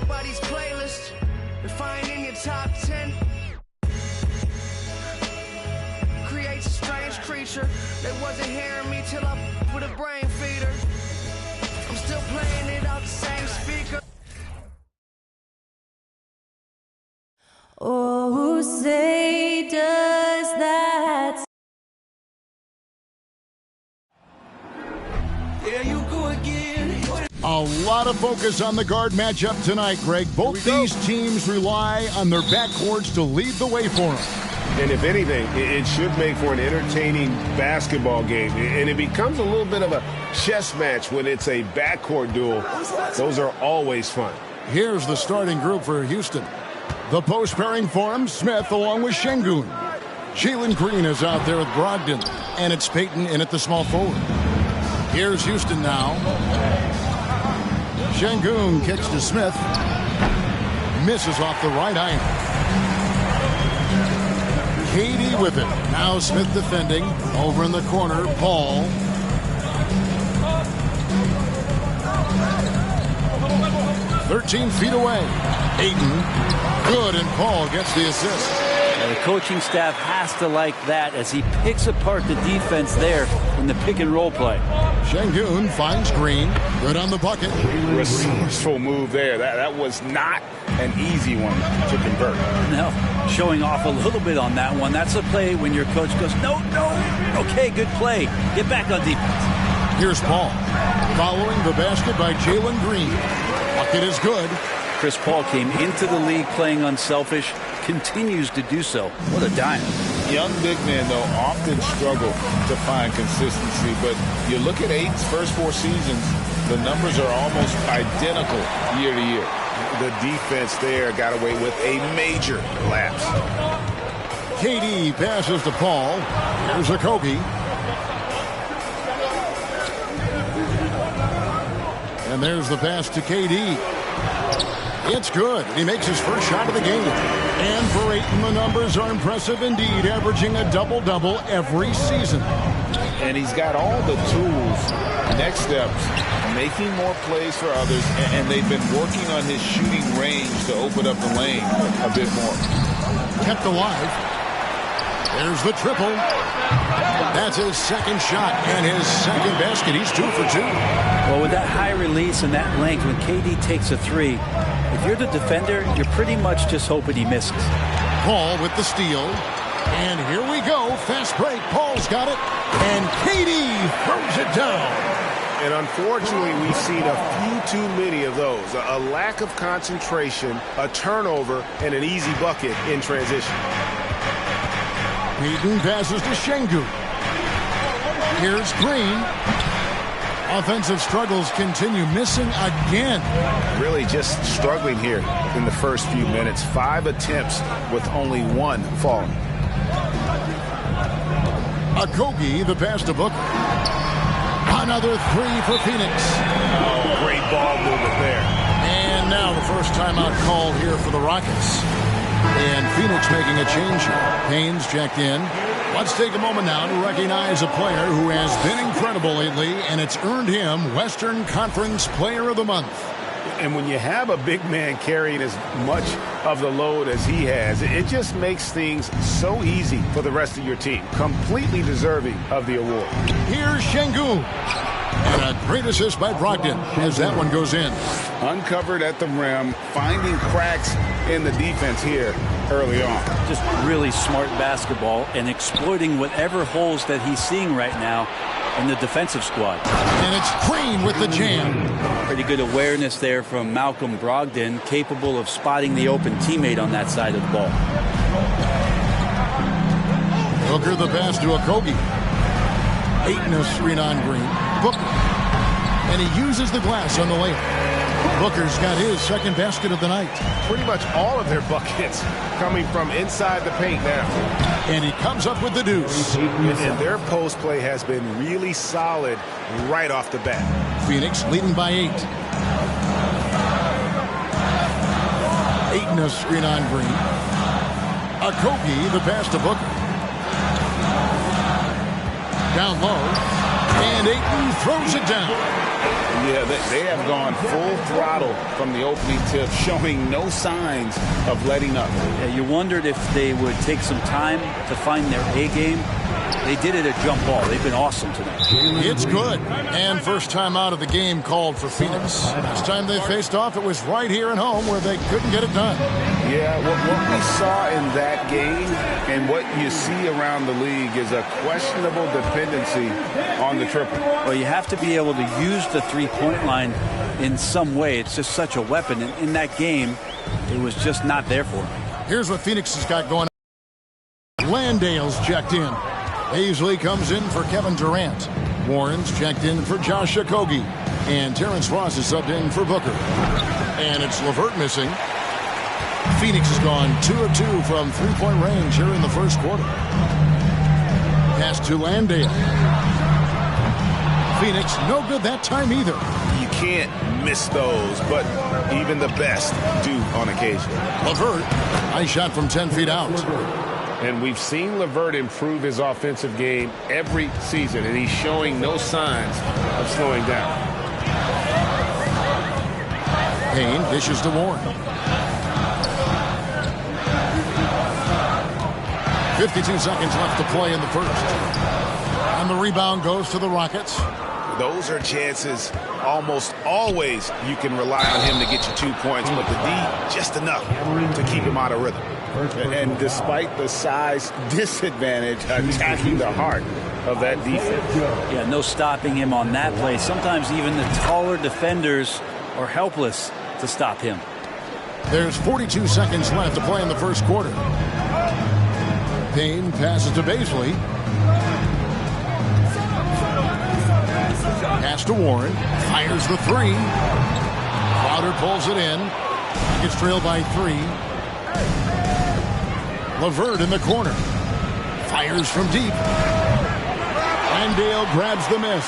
nobody's playlist. If I ain't in your top 10, creates a strange creature. They wasn't hearing me till I with a brain feeder. I'm still playing it out the same speaker. Oh, say does that. There you go again. A lot of focus on the guard matchup tonight, Greg. Both these teams rely on their backcourts to lead the way for them. And if anything, it should make for an entertaining basketball game. And it becomes a little bit of a chess match when it's a backcourt duel. Those are always fun. Here's the starting group for Houston. The post pairing for him, Smith along with Şengün. Jalen Green is out there with Brogdon. And it's Payton in at the small forward. Here's Houston now. Şengün kicks to Smith. Misses off the right iron. KD with it. Now Smith defending. Over in the corner, Paul. "13 feet away. Ayton. Good, and Paul gets the assist. And the coaching staff has to like that as he picks apart the defense there in the pick and roll play. Şengün finds Green. Good on the bucket. Resourceful move there. That was not an easy one to convert. Now, showing off a little bit on that one. That's a play when your coach goes, no. Okay, good play. Get back on defense. Here's Paul. Following the basket by Jalen Green. Bucket is good. Chris Paul came into the league playing unselfish, continues to do so. What a dime. Young big men, though, often struggle to find consistency. But you look at Ayton's first 4 seasons, the numbers are almost identical year to year. The defense there got away with a major lapse. KD passes to Paul. Here's Okogie. And there's the pass to KD. It's good. He makes his first shot of the game. And for Ayton, the numbers are impressive indeed, averaging a double-double every season. And he's got all the tools. Next steps, making more plays for others, and they've been working on his shooting range to open up the lane a bit more. Kept alive. There's the triple. That's his second shot and his second basket. He's 2 for 2. Well, with that high release and that length, when KD takes a 3, if you're the defender, you're pretty much just hoping he misses. Paul with the steal. And here we go. Fast break. Paul's got it. And KD throws it down. And unfortunately, we've seen a few too many of those. A lack of concentration, a turnover, and an easy bucket in transition. Payton passes to Şengün. Here's Green. Offensive struggles continue, missing again. Really just struggling here in the first few minutes. 5 attempts with only 1 falling. Okogie, the pass to Booker. Another 3 for Phoenix. Oh, great ball movement there. And now the first timeout called here for the Rockets. And Phoenix making a change here. Haynes checked in. Let's take a moment now to recognize a player who has been incredible lately, and it's earned him Western Conference Player of the Month. And when you have a big man carrying as much of the load as he has, it just makes things so easy for the rest of your team. Completely deserving of the award. Here's Şengün. And a great assist by Brogdon as that one goes in. Uncovered at the rim, finding cracks in the defense here early on. Just really smart basketball and exploiting whatever holes that he's seeing right now in the defensive squad. And it's Green with the jam. Pretty good awareness there from Malcolm Brogdon, capable of spotting the open teammate on that side of the ball. Booker the pass to Okogie. Ayton a screen on Green. Booker. And he uses the glass on the layup. Booker's got his second basket of the night. Pretty much all of their buckets coming from inside the paint now. And he comes up with the deuce. And their post play has been really solid right off the bat. Phoenix leading by 8. Ayton a screen on Green. Okogie the pass to Booker. Down low. And Ayton throws it down. Yeah, they have gone full throttle from the opening tip, showing no signs of letting up. Yeah, you wondered if they would take some time to find their A game. They did it at jump ball. They've been awesome tonight. It's good. And first time out of the game called for Phoenix. Last time they faced off, it was right here at home where they couldn't get it done. Yeah, what we saw in that game and what you see around the league is a questionable dependency on the triple. Well, you have to be able to use the three-point line in some way. It's just such a weapon. And in that game, it was just not there for them. Here's what Phoenix has got going on. Landale's checked in. Paisley comes in for Kevin Durant. Warren's checked in for Josh Okogie. And Terrence Ross is subbed in for Booker. And it's LeVert missing. Phoenix has gone 2 of 2 from three-point range here in the first quarter. Pass to Landale. Phoenix, no good that time either. You can't miss those, but even the best do on occasion. LeVert, nice shot from 10 feet out. And we've seen LeVert improve his offensive game every season, and he's showing no signs of slowing down. Payne dishes to Warren. 52 seconds left to play in the first. And the rebound goes to the Rockets. Those are chances almost always you can rely on him to get you 2 points, but the D just enough to keep him out of rhythm. And despite the size disadvantage, attacking the heart of that defense. Yeah, no stopping him on that play. Sometimes even the taller defenders are helpless to stop him. There's 42 seconds left to play in the first quarter. Payne passes to Paisley. Pass to Warren. Fires the three. Crowder pulls it in. Gets trailed by 3. LeVert in the corner. Fires from deep. Landale grabs the miss.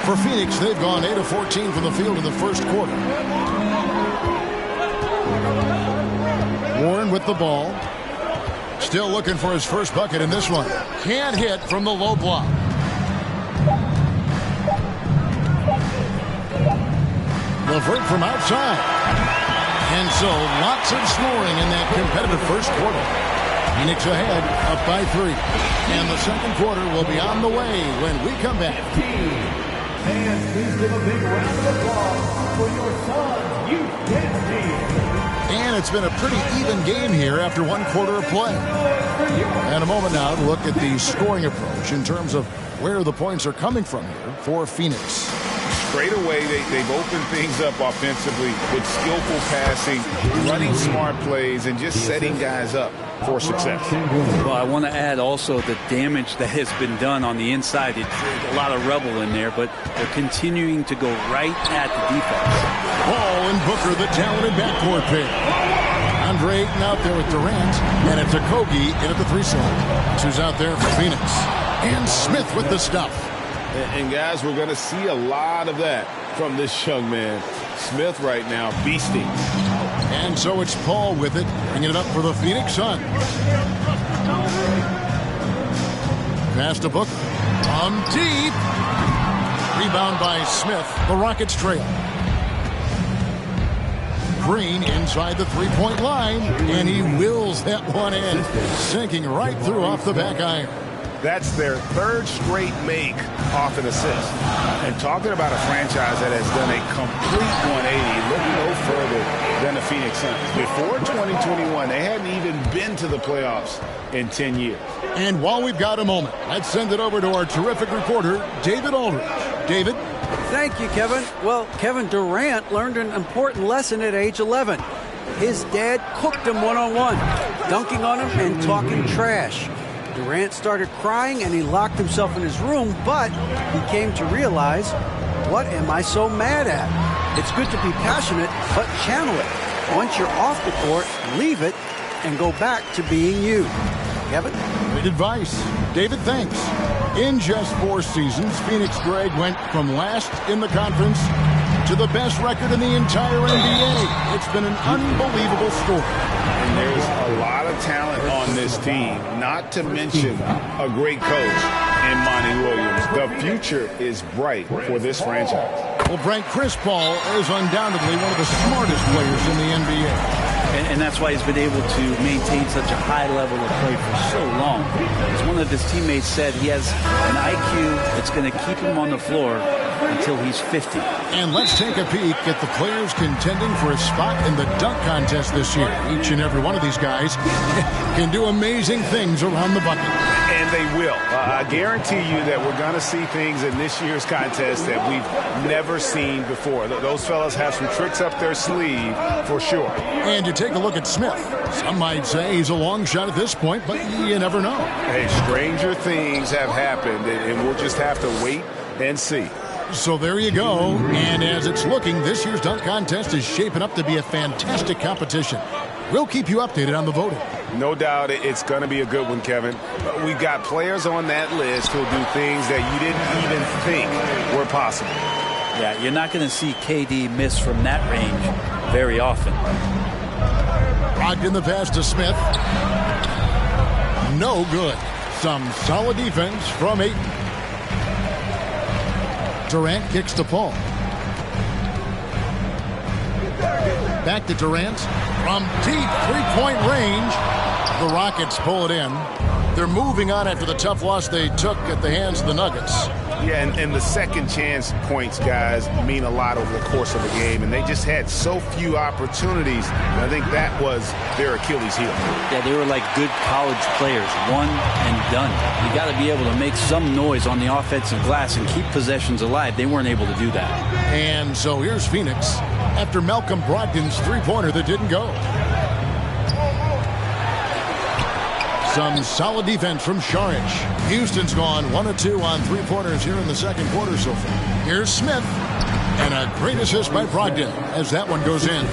For Phoenix, they've gone 8 of 14 from the field in the first quarter. Warren with the ball. Still looking for his first bucket in this one. Can't hit from the low block. LeVert from outside. And so lots of scoring in that competitive first quarter. Phoenix ahead, up by 3. And the second quarter will be on the way when we come back. And please give a big round of applause for your son's youth dance team. And it's been a pretty even game here after one quarter of play. And a moment now to look at the scoring approach in terms of where the points are coming from here for Phoenix. Straight away, they've opened things up offensively with skillful passing, running smart plays, and just setting guys up for success. Well, I want to add also the damage that has been done on the inside. It's a lot of rubble in there, but they're continuing to go right at the defense. Ball and Booker, the talented backcourt pair. Andre Ayton out there with Durant, and it's Okogie in at the 3 slot. Who's out there for Phoenix. And Smith with the stuff. And guys, we're going to see a lot of that from this young man. Smith right now, beasting. And so it's Paul with it, bringing it up for the Phoenix Suns. Pass to Booker. From deep. Rebound by Smith. The Rockets trail. Green inside the three-point line, and he wills that one in, sinking right through off the back iron. That's their 3rd straight make off an assist. And talking about a franchise that has done a complete 180, look no further than the Phoenix Suns. Before 2021, they hadn't even been to the playoffs in 10 years. And while we've got a moment, let's send it over to our terrific reporter, David Aldridge. David? Thank you, Kevin. Well, Kevin Durant learned an important lesson at age 11. His dad cooked him one-on-one, dunking on him and talking trash. Durant started crying and he locked himself in his room, but he came to realize, what am I so mad at? It's good to be passionate, but channel it. Once you're off the court, leave it and go back to being you. Kevin? Great advice. David, thanks. In just 4 seasons, Phoenix Greg went from last in the conference to the best record in the entire NBA. It's been an unbelievable story. And there's a lot of talent on this team, not to mention a great coach in Monty Williams. The future is bright for this franchise. Well, Frank, Chris Paul is undoubtedly one of the smartest players in the NBA. And that's why he's been able to maintain such a high level of play for so long. As one of his teammates said, he has an IQ that's going to keep him on the floor until he's 50. And let's take a peek at the players contending for a spot in the dunk contest this year. Each and every one of these guys can do amazing things around the bucket. And they will. I guarantee you that we're going to see things in this year's contest that we've never seen before. Those fellas have some tricks up their sleeve for sure. And you take a look at Smith. Some might say he's a long shot at this point, but you never know. Hey, stranger things have happened, and we'll just have to wait and see. So there you go. And as it's looking, this year's dunk contest is shaping up to be a fantastic competition. We'll keep you updated on the voting. No doubt it's going to be a good one, Kevin. We've got players on that list who'll do things that you didn't even think were possible. Yeah, you're not going to see KD miss from that range very often. Brogdon the pass to Smith. No good. Some solid defense from Ayton. Durant kicks to Paul. Back to Durant. From deep three-point range, the Rockets pull it in. They're moving on after the tough loss they took at the hands of the Nuggets. Yeah, and the second chance points, guys, mean a lot over the course of a game, and they just had so few opportunities. I think that was their Achilles heel. Yeah, they were like good college players, one and done. You got to be able to make some noise on the offensive glass and keep possessions alive. They weren't able to do that. And so here's Phoenix after Malcolm Brogdon's three-pointer that didn't go. Some solid defense from Šarić. Houston's gone 1 of 2 on three-pointers here in the second quarter so far. Here's Smith. And a great assist by Brogdon as that one goes in.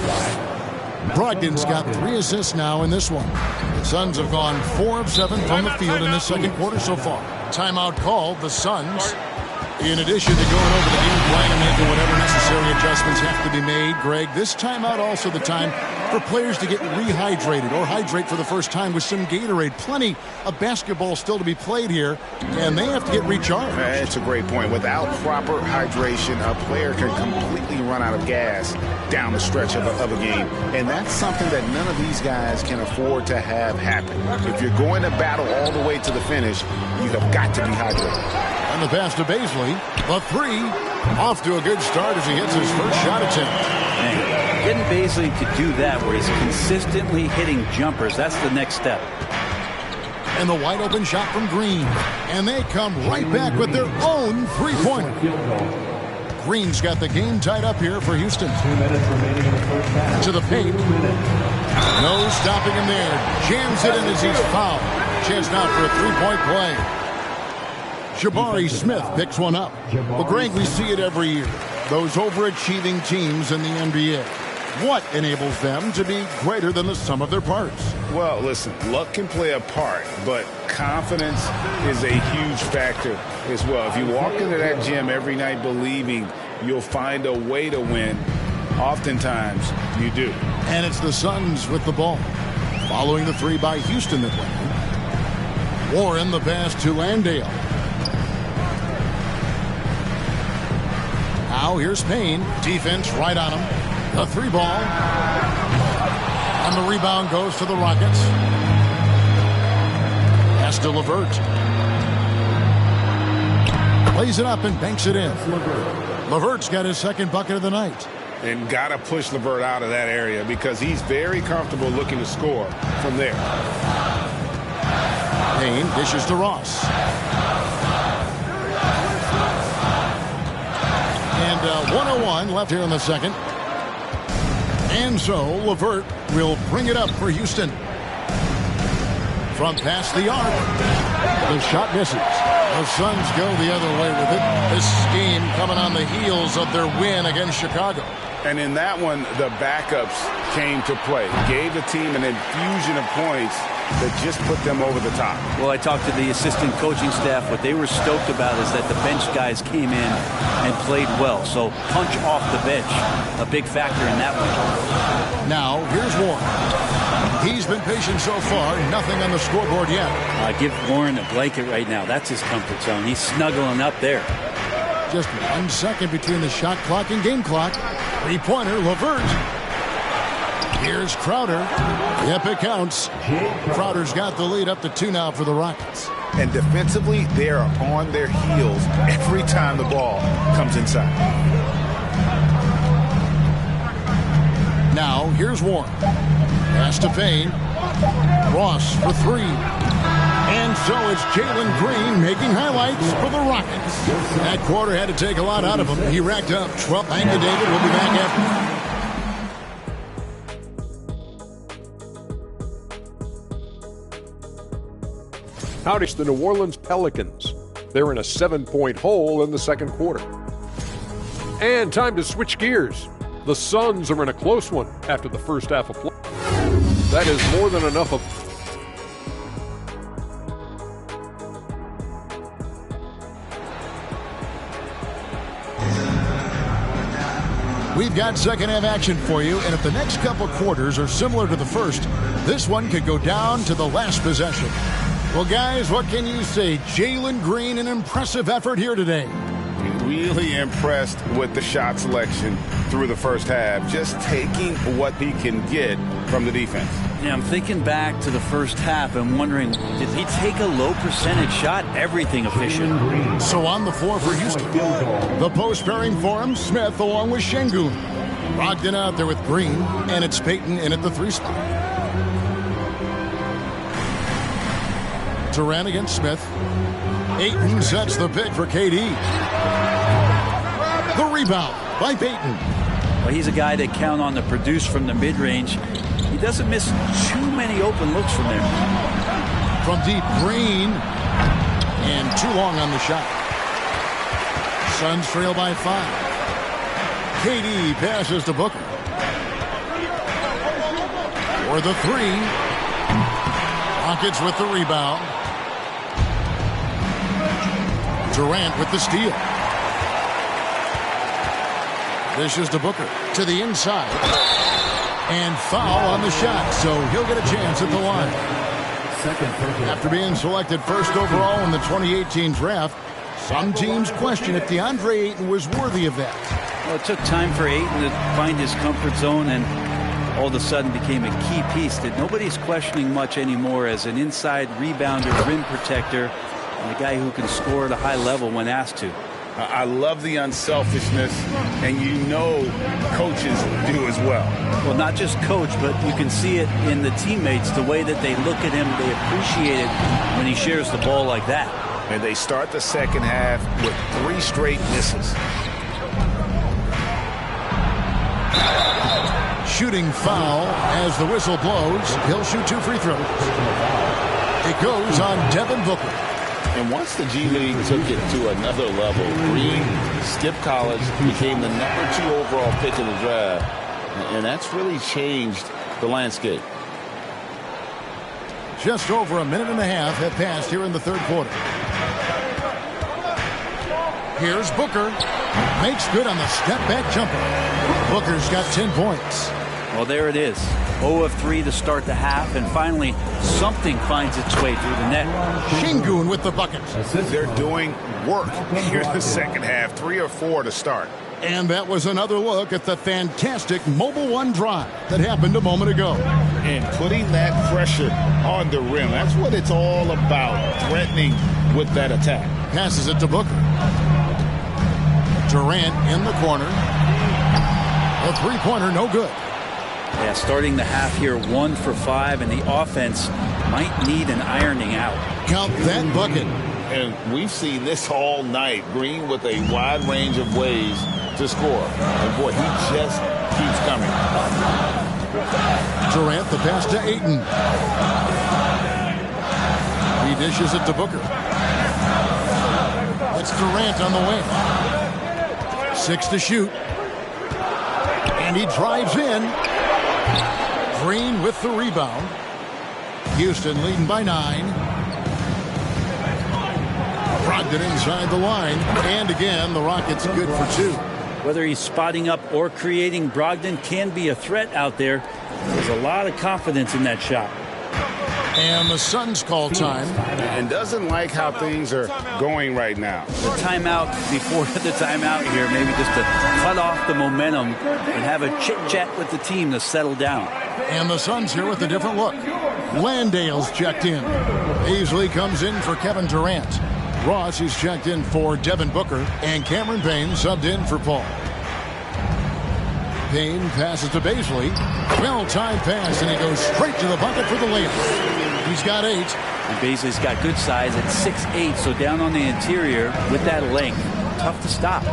Brogdon's got 3 assists now in this one. The Suns have gone 4 of 7 from the field in this second quarter so far. Timeout called. The Suns, in addition to going over the game plan and making whatever necessary adjustments have to be made, Greg, this timeout also the time for players to get rehydrated or hydrate for the first time with some Gatorade. Plenty of basketball still to be played here, and they have to get recharged. That's a great point. Without proper hydration, a player can completely run out of gas down the stretch of a game, and that's something that none of these guys can afford to have happen. If you're going to battle all the way to the finish, you have got to be hydrated. And the pass to Bazley. The three. Off to a good start as he hits his first shot attempt. Man, getting Bazley to do that where he's consistently hitting jumpers, that's the next step. And the wide open shot from Green. And they come right back with their own three-pointer. Green's got the game tied up here for Houston. 2 minutes remaining in the first half. To the paint. No stopping him there. Jams it in as he's fouled. Chance now for a three-point play. Jabari Smith picks one up. Well, Greg, we see it every year. Those overachieving teams in the NBA. What enables them to be greater than the sum of their parts? Well, listen, luck can play a part, but confidence is a huge factor as well. If you walk into that gym every night believing you'll find a way to win, oftentimes you do. And it's the Suns with the ball. Following the three by Houston that way. Warren the pass to Landale. Now here's Payne. Defense right on him. The three ball. And the rebound goes to the Rockets. Pass to LeVert. Plays it up and banks it in. LeVert's got his second bucket of the night. And got to push LeVert out of that area because he's very comfortable looking to score from there. Payne dishes to Ross. And 1:01 left here in the second. And so LeVert will bring it up for Houston. From past the arc. The shot misses. The Suns go the other way with it. This game coming on the heels of their win against Chicago. And in that one, the backups came to play. Gave the team an infusion of points that just put them over the top. Well, I talked to the assistant coaching staff. What they were stoked about is that the bench guys came in and played well. So punch off the bench, a big factor in that one. Now, here's Warren. He's been patient so far. Nothing on the scoreboard yet. Give Warren a blanket right now. That's his comfort zone. He's snuggling up there. Just 1 second between the shot clock and game clock. Three-pointer, LeVert. Here's Crowder. Yep, it counts. Crowder's got the lead up to 2 now for the Rockets. And defensively, they are on their heels every time the ball comes inside. Now, here's Warren. Pass to Payne. Ross for 3. And so it's Jalen Green making highlights for the Rockets. That quarter had to take a lot out of him. He racked up 12. Thank you, David. We'll be back after. Howdy, the New Orleans Pelicans. They're in a 7-point hole in the second quarter. And time to switch gears. The Suns are in a close one after the first half of play. That is more than enough of... We've got second half action for you, and if the next couple quarters are similar to the first, this one could go down to the last possession. Well, guys, what can you say? Jalen Green, an impressive effort here today. Really impressed with the shot selection through the first half, just taking what he can get from the defense. Yeah, I'm thinking back to the first half and wondering, did he take a low percentage shot? Everything efficient. So on the floor for Houston, the post pairing for him, Smith along with Şengün. Brogdon out there with Green, and it's Payton in at the 3 spot. Durant against Smith. Ayton sets the pick for KD. The rebound by Payton. Well, he's a guy that count on to produce from the mid-range. He doesn't miss too many open looks from there. From deep, Green. And too long on the shot. Suns trail by 5. KD passes to Booker. For the 3. Rockets with the rebound. Durant with the steal. Dishes to Booker. To the inside. And foul on the shot, so he'll get a chance at the line. After being selected first overall in the 2018 draft, some teams question if DeAndre Ayton was worthy of that. Well, it took time for Ayton to find his comfort zone and all of a sudden became a key piece that nobody's questioning much anymore as an inside rebounder, rim protector, and a guy who can score at a high level when asked to. I love the unselfishness, and you know coaches do as well. Well, not just coach, but you can see it in the teammates, the way that they look at him. They appreciate it when he shares the ball like that. And they start the second half with 3 straight misses. Shooting foul as the whistle blows. He'll shoot 2 free throws. It goes on Devin Booker. And once the G League took it to another level, Green skipped college, became the #2 overall pick in the draft, and that's really changed the landscape. Just over a minute and a half have passed here in the third quarter. Here's Booker. Makes good on the step-back jumper. Booker's got 10 points. Well, there it is. 0 of 3 to start the half, and finally something finds its way through the net. Şengün with the bucket. They're doing work here in the second half. 3 or 4 to start. And that was another look at the fantastic Mobile One drive that happened a moment ago. And putting that pressure on the rim. That's what it's all about, threatening with that attack. Passes it to Booker. Durant in the corner. A three-pointer, no good. Yeah, starting the half here 1 for 5, and the offense might need an ironing out. Count that bucket. And we've seen this all night. Green with a wide range of ways to score. And boy, he just keeps coming. Durant, the pass to Ayton. He dishes it to Booker. It's Durant on the wing. 6 to shoot. And he drives in. Green with the rebound. Houston leading by 9. Brogdon inside the line. And again, the Rockets good for 2. Whether he's spotting up or creating, Brogdon can be a threat out there. There's a lot of confidence in that shot. And the Suns call time. And doesn't like how things are going right now. The timeout before the timeout here, maybe just to cut off the momentum and have a chit-chat with the team to settle down. And the Suns here with a different look. Landale's checked in. Beasley comes in for Kevin Durant. Ross is checked in for Devin Booker. And Cameron Payne subbed in for Paul. Payne passes to Beasley. Well-timed pass, and he goes straight to the bucket for the layup. He's got 8. And Beasley's got good size at 6'8", so down on the interior with that length. Tough to stop.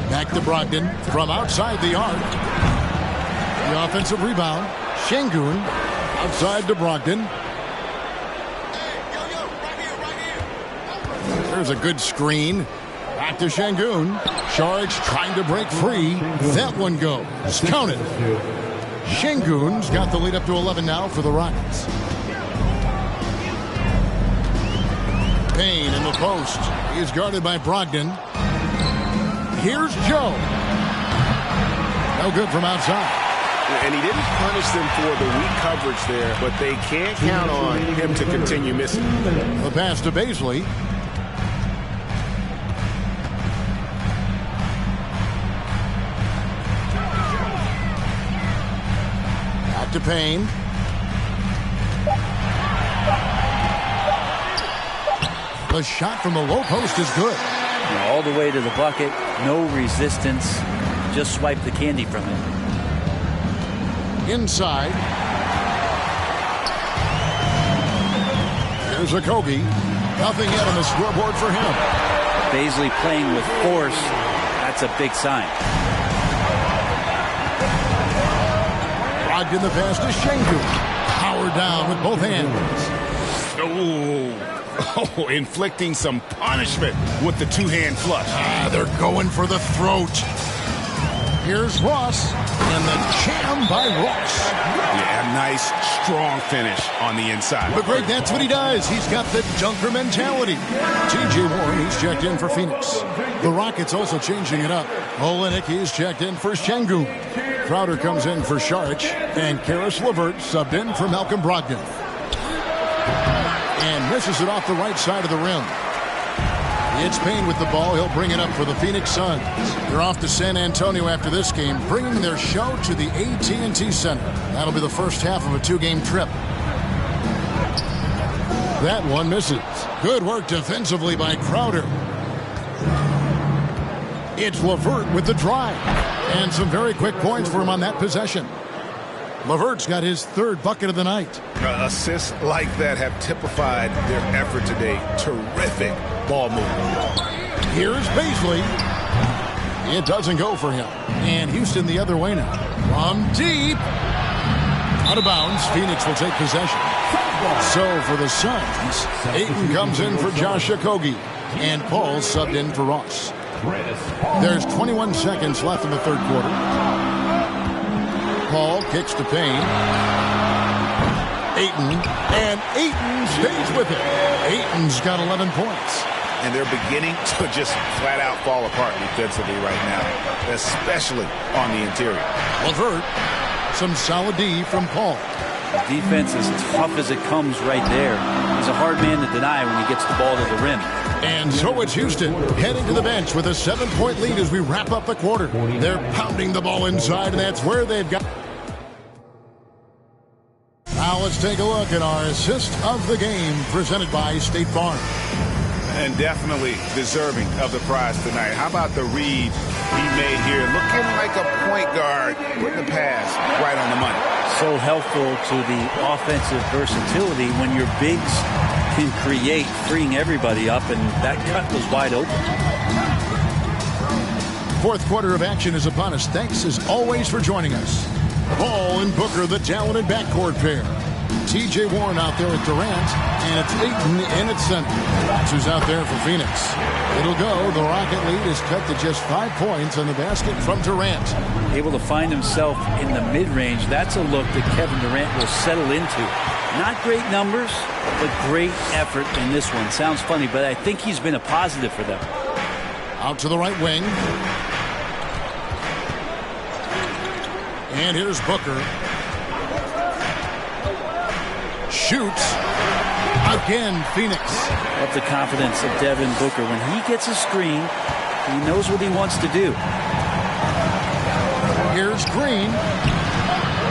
Back to Brogdon from outside the arc. The offensive rebound. Şengün outside to Brogdon. There's a good screen. Back to Şengün. Saric trying to break free. That one goes. Count it. Şengün's got the lead up to 11 now for the Rockets. Payne in the post. He's guarded by Brogdon. Here's Joe. No good from outside. And he didn't punish them for the weak coverage there, but they can't count on him to continue missing. The pass to Beasley. Back to Payne. The shot from the low post is good. All the way to the bucket, no resistance, just swipe the candy from it. Inside. Here's Okogie. Nothing yet on the scoreboard for him. Beasley playing with force, that's a big sign. Brogdon the pass to Şengün. Powered down with both hands. Oh, inflicting some punishment with the two-hand flush. They're going for the throat. Here's Ross, and the jam by Ross. Yeah, nice, strong finish on the inside. But Greg, that's what he does. He's got the dunker mentality. T.J. Warren, he's checked in for Phoenix. The Rockets also changing it up. Olynyk, he's checked in for Şengün. Crowder comes in for Saric, and Karis LeVert subbed in for Malcolm Brogdon. And misses it off the right side of the rim. It's Payne with the ball. He'll bring it up for the Phoenix Suns. They're off to San Antonio after this game, bringing their show to the AT&T Center. That'll be the first half of a 2-game trip. That one misses. Good work defensively by Crowder. It's LeVert with the drive. And some very quick points for him on that possession. LeVert's got his 3rd bucket of the night. Assists like that have typified their effort today. Terrific ball movement. Here's Beasley. It doesn't go for him. And Houston the other way now. From deep. Out of bounds. Phoenix will take possession. So for the Suns, Ayton comes in for Josh Okogie. And Paul subbed in for Ross. There's 21 seconds left in the 3rd quarter. Paul kicks to Payne. Ayton. And Ayton stays with it. Ayton's got 11 points. And they're beginning to just flat out fall apart defensively right now, especially on the interior. LeVert, some solid D from Paul. The defense is tough as it comes right there. He's a hard man to deny when he gets the ball to the rim. And so it's Houston heading to the bench with a 7-point lead as we wrap up the quarter. They're pounding the ball inside, and that's where they've got. Now let's take a look at our assist of the game presented by State Farm. And definitely deserving of the prize tonight. How about the read he made here? Looking like a point guard, putting the pass right on the money. So helpful to the offensive versatility when your bigs can create, freeing everybody up, and that cut was wide open. 4th quarter of action is upon us. Thanks as always for joining us. Paul and Booker, the talented backcourt pair. T.J. Warren out there at Durant, and it's Ayton in at center. That's who's out there for Phoenix. It'll go. The Rocket lead is cut to just 5 points on the basket from Durant. Able to find himself in the mid-range. That's a look that Kevin Durant will settle into. Not great numbers, but great effort in this one. Sounds funny, but I think he's been a positive for them. Out to the right wing. And here's Booker. Shoots. Again, Phoenix. Love the confidence of Devin Booker. When he gets a screen, he knows what he wants to do. Here's Green.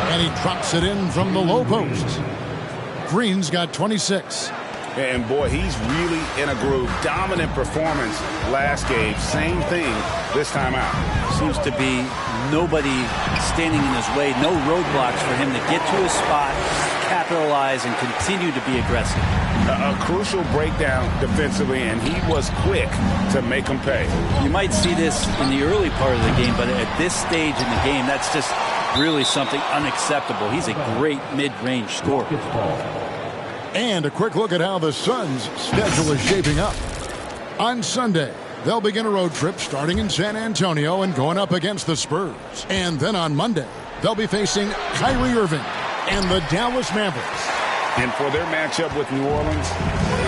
And he drops it in from the low post. Green's got 26. And boy, he's really in a groove. Dominant performance last game. Same thing this time out. Seems to be nobody standing in his way. No roadblocks for him to get to his spot, capitalize, and continue to be aggressive. A crucial breakdown defensively, and he was quick to make him pay. You might see this in the early part of the game, but at this stage in the game, that's just really something unacceptable. He's a great mid-range scorer. And a quick look at how the Suns' schedule is shaping up. On Sunday, they'll begin a road trip starting in San Antonio and going up against the Spurs. And then on Monday, they'll be facing Kyrie Irving and the Dallas Mavericks. And for their matchup with New Orleans,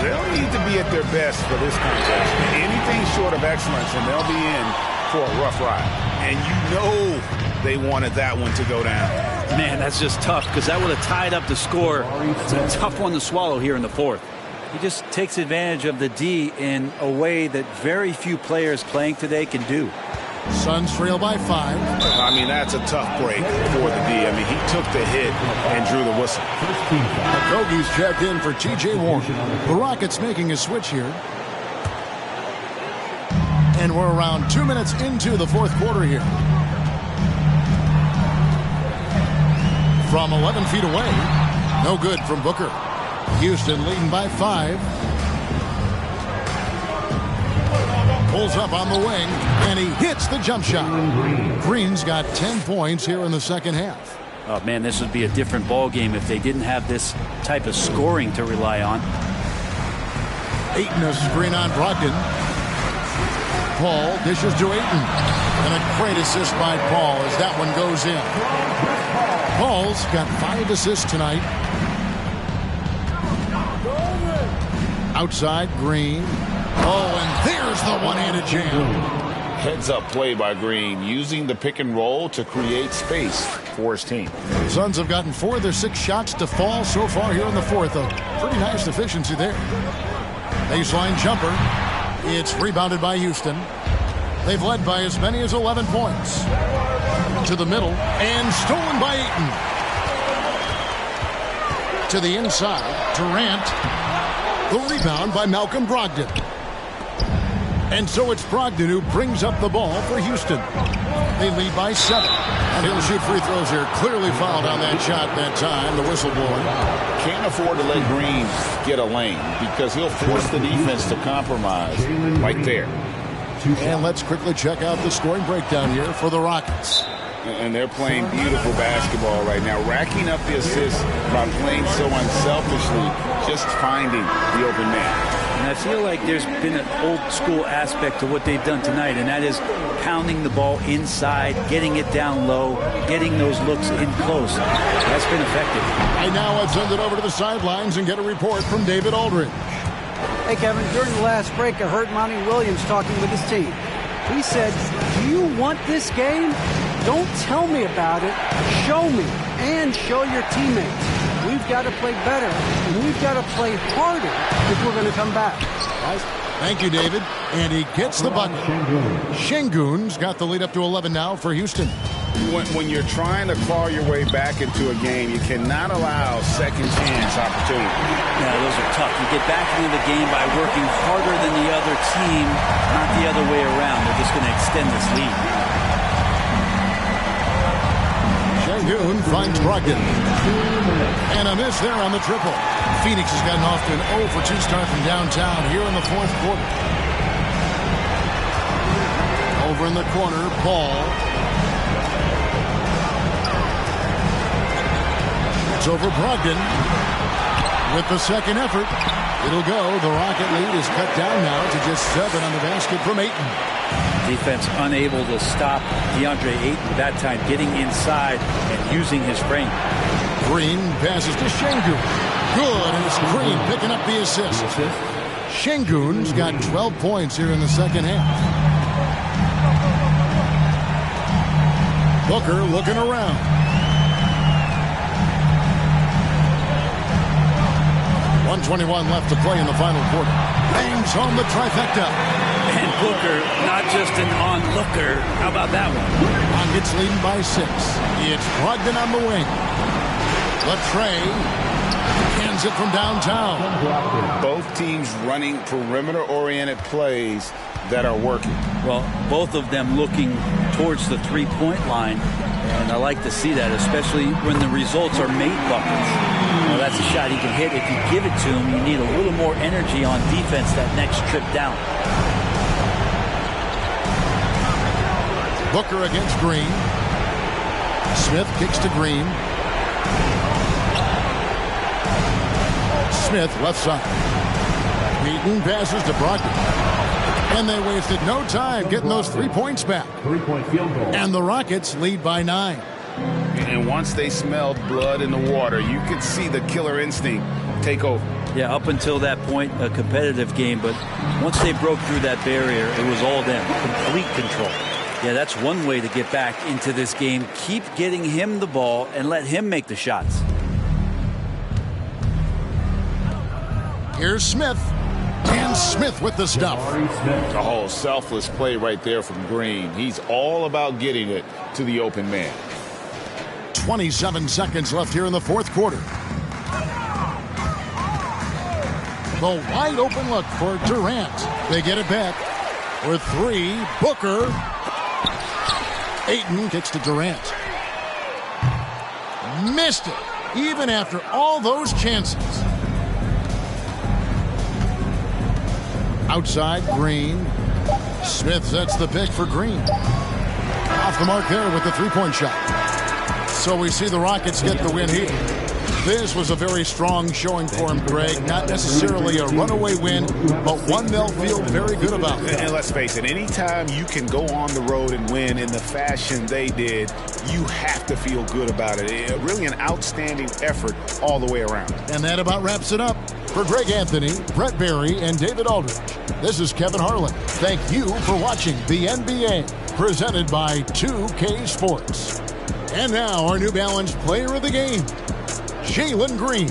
they'll need to be at their best for this contest. Anything short of excellence, and they'll be in for a rough ride. And you know they wanted that one to go down. Man, that's just tough because that would have tied up the score. It's a tough one to swallow here in the fourth. He just takes advantage of the D in a way that very few players playing today can do. Suns trail by 5. I mean, that's a tough break for the D. I mean, he took the hit and drew the whistle. Okogie's checked in for T.J. Warren. The Rockets making a switch here. And we're around 2 minutes into the fourth quarter here. From 11 feet away. No good from Booker. Houston leading by 5. Pulls up on the wing, and he hits the jump shot. Green's got 10 points here in the second half. Oh, man, this would be a different ball game if they didn't have this type of scoring to rely on. Ayton a screen on Brogdon. Paul dishes to Ayton. And a great assist by Paul as that one goes in. Paul's got 5 assists tonight. Outside, Green. Oh, and there's the one-handed jam. Heads-up play by Green, using the pick and roll to create space for his team. Suns have gotten 4 of their 6 shots to fall so far here in the fourth. A pretty nice efficiency there. Baseline jumper. It's rebounded by Houston. They've led by as many as 11 points. To the middle, and stolen by Ayton. To the inside, Durant. The rebound by Malcolm Brogdon. And so it's Brogdon who brings up the ball for Houston. They lead by 7. And he'll shoot free throws here. Clearly fouled on that shot that time, the whistle blowing. Can't afford to let Green get a lane because he'll force the defense to compromise right there. And let's quickly check out the scoring breakdown here for the Rockets. And they're playing beautiful basketball right now, racking up the assists by playing so unselfishly, just finding the open man. And I feel like there's been an old-school aspect to what they've done tonight, and that is pounding the ball inside, getting it down low, getting those looks in close. That's been effective. And now let's send it over to the sidelines and get a report from David Aldridge. Hey, Kevin, during the last break, I heard Monty Williams talking with his team. He said, do you want this game? Don't tell me about it. Show me and show your teammates. We've got to play better, and we've got to play harder if we're going to come back. Thank you, David. And he gets the bucket. Şengün's got the lead up to 11 now for Houston. When you're trying to claw your way back into a game, you cannot allow second chance opportunity. Yeah, those are tough. You get back into the game by working harder than the other team, not the other way around. They're just going to extend this lead. Şengün finds Brogdon. And a miss there on the triple. Phoenix has gotten off to an 0 for 2 start from downtown here in the fourth quarter. Over in the corner, Paul. It's over Brogdon. With the second effort, it'll go. The Rocket lead is cut down now to just 7 on the basket from Ayton. Defense unable to stop DeAndre Ayton that time, getting inside and using his frame. Green passes to Şengün. Good, and it's Green picking up the assist. Şengün's got 12 points here in the second half. Booker looking around. .121 left to play in the final quarter. Bangs home the trifecta. And Booker, not just an onlooker. How about that one? Rockets leading by 6. It's Brogdon on the wing. Latrey hands it from downtown. Both teams running perimeter-oriented plays that are working. Well, both of them looking towards the three-point line. And I like to see that, especially when the results are made buckets. Well, that's a shot he can hit. If you give it to him, you need a little more energy on defense that next trip down. Booker against Green. Smith kicks to Green. Smith left side. Beaton passes to Brogdon. And they wasted no time getting those 3 points back. 3-point field goal. And the Rockets lead by 9. And once they smelled blood in the water, you could see the killer instinct take over. Yeah, up until that point, a competitive game. But once they broke through that barrier, it was all them. Complete control. Yeah, that's one way to get back into this game. Keep getting him the ball and let him make the shots. Here's Smith. And Smith with the stuff. A whole selfless play right there from Green. He's all about getting it to the open man. 27 seconds left here in the fourth quarter. The wide open look for Durant. They get it back. With 3, Booker. Ayton kicks to Durant. Missed it, even after all those chances. Outside, Green. Smith sets the pick for Green. Off the mark there with the three-point shot. So we see the Rockets get the win here. This was a very strong showing for him, Greg. Not necessarily a runaway win, but one they'll feel very good about. And let's face it, anytime you can go on the road and win in the fashion they did, you have to feel good about it. Really an outstanding effort all the way around. And that about wraps it up. For Greg Anthony, Brett Barry, and David Aldridge, this is Kevin Harlan. Thank you for watching the NBA, presented by 2K Sports. And now our New Balance player of the game, Jalen Green.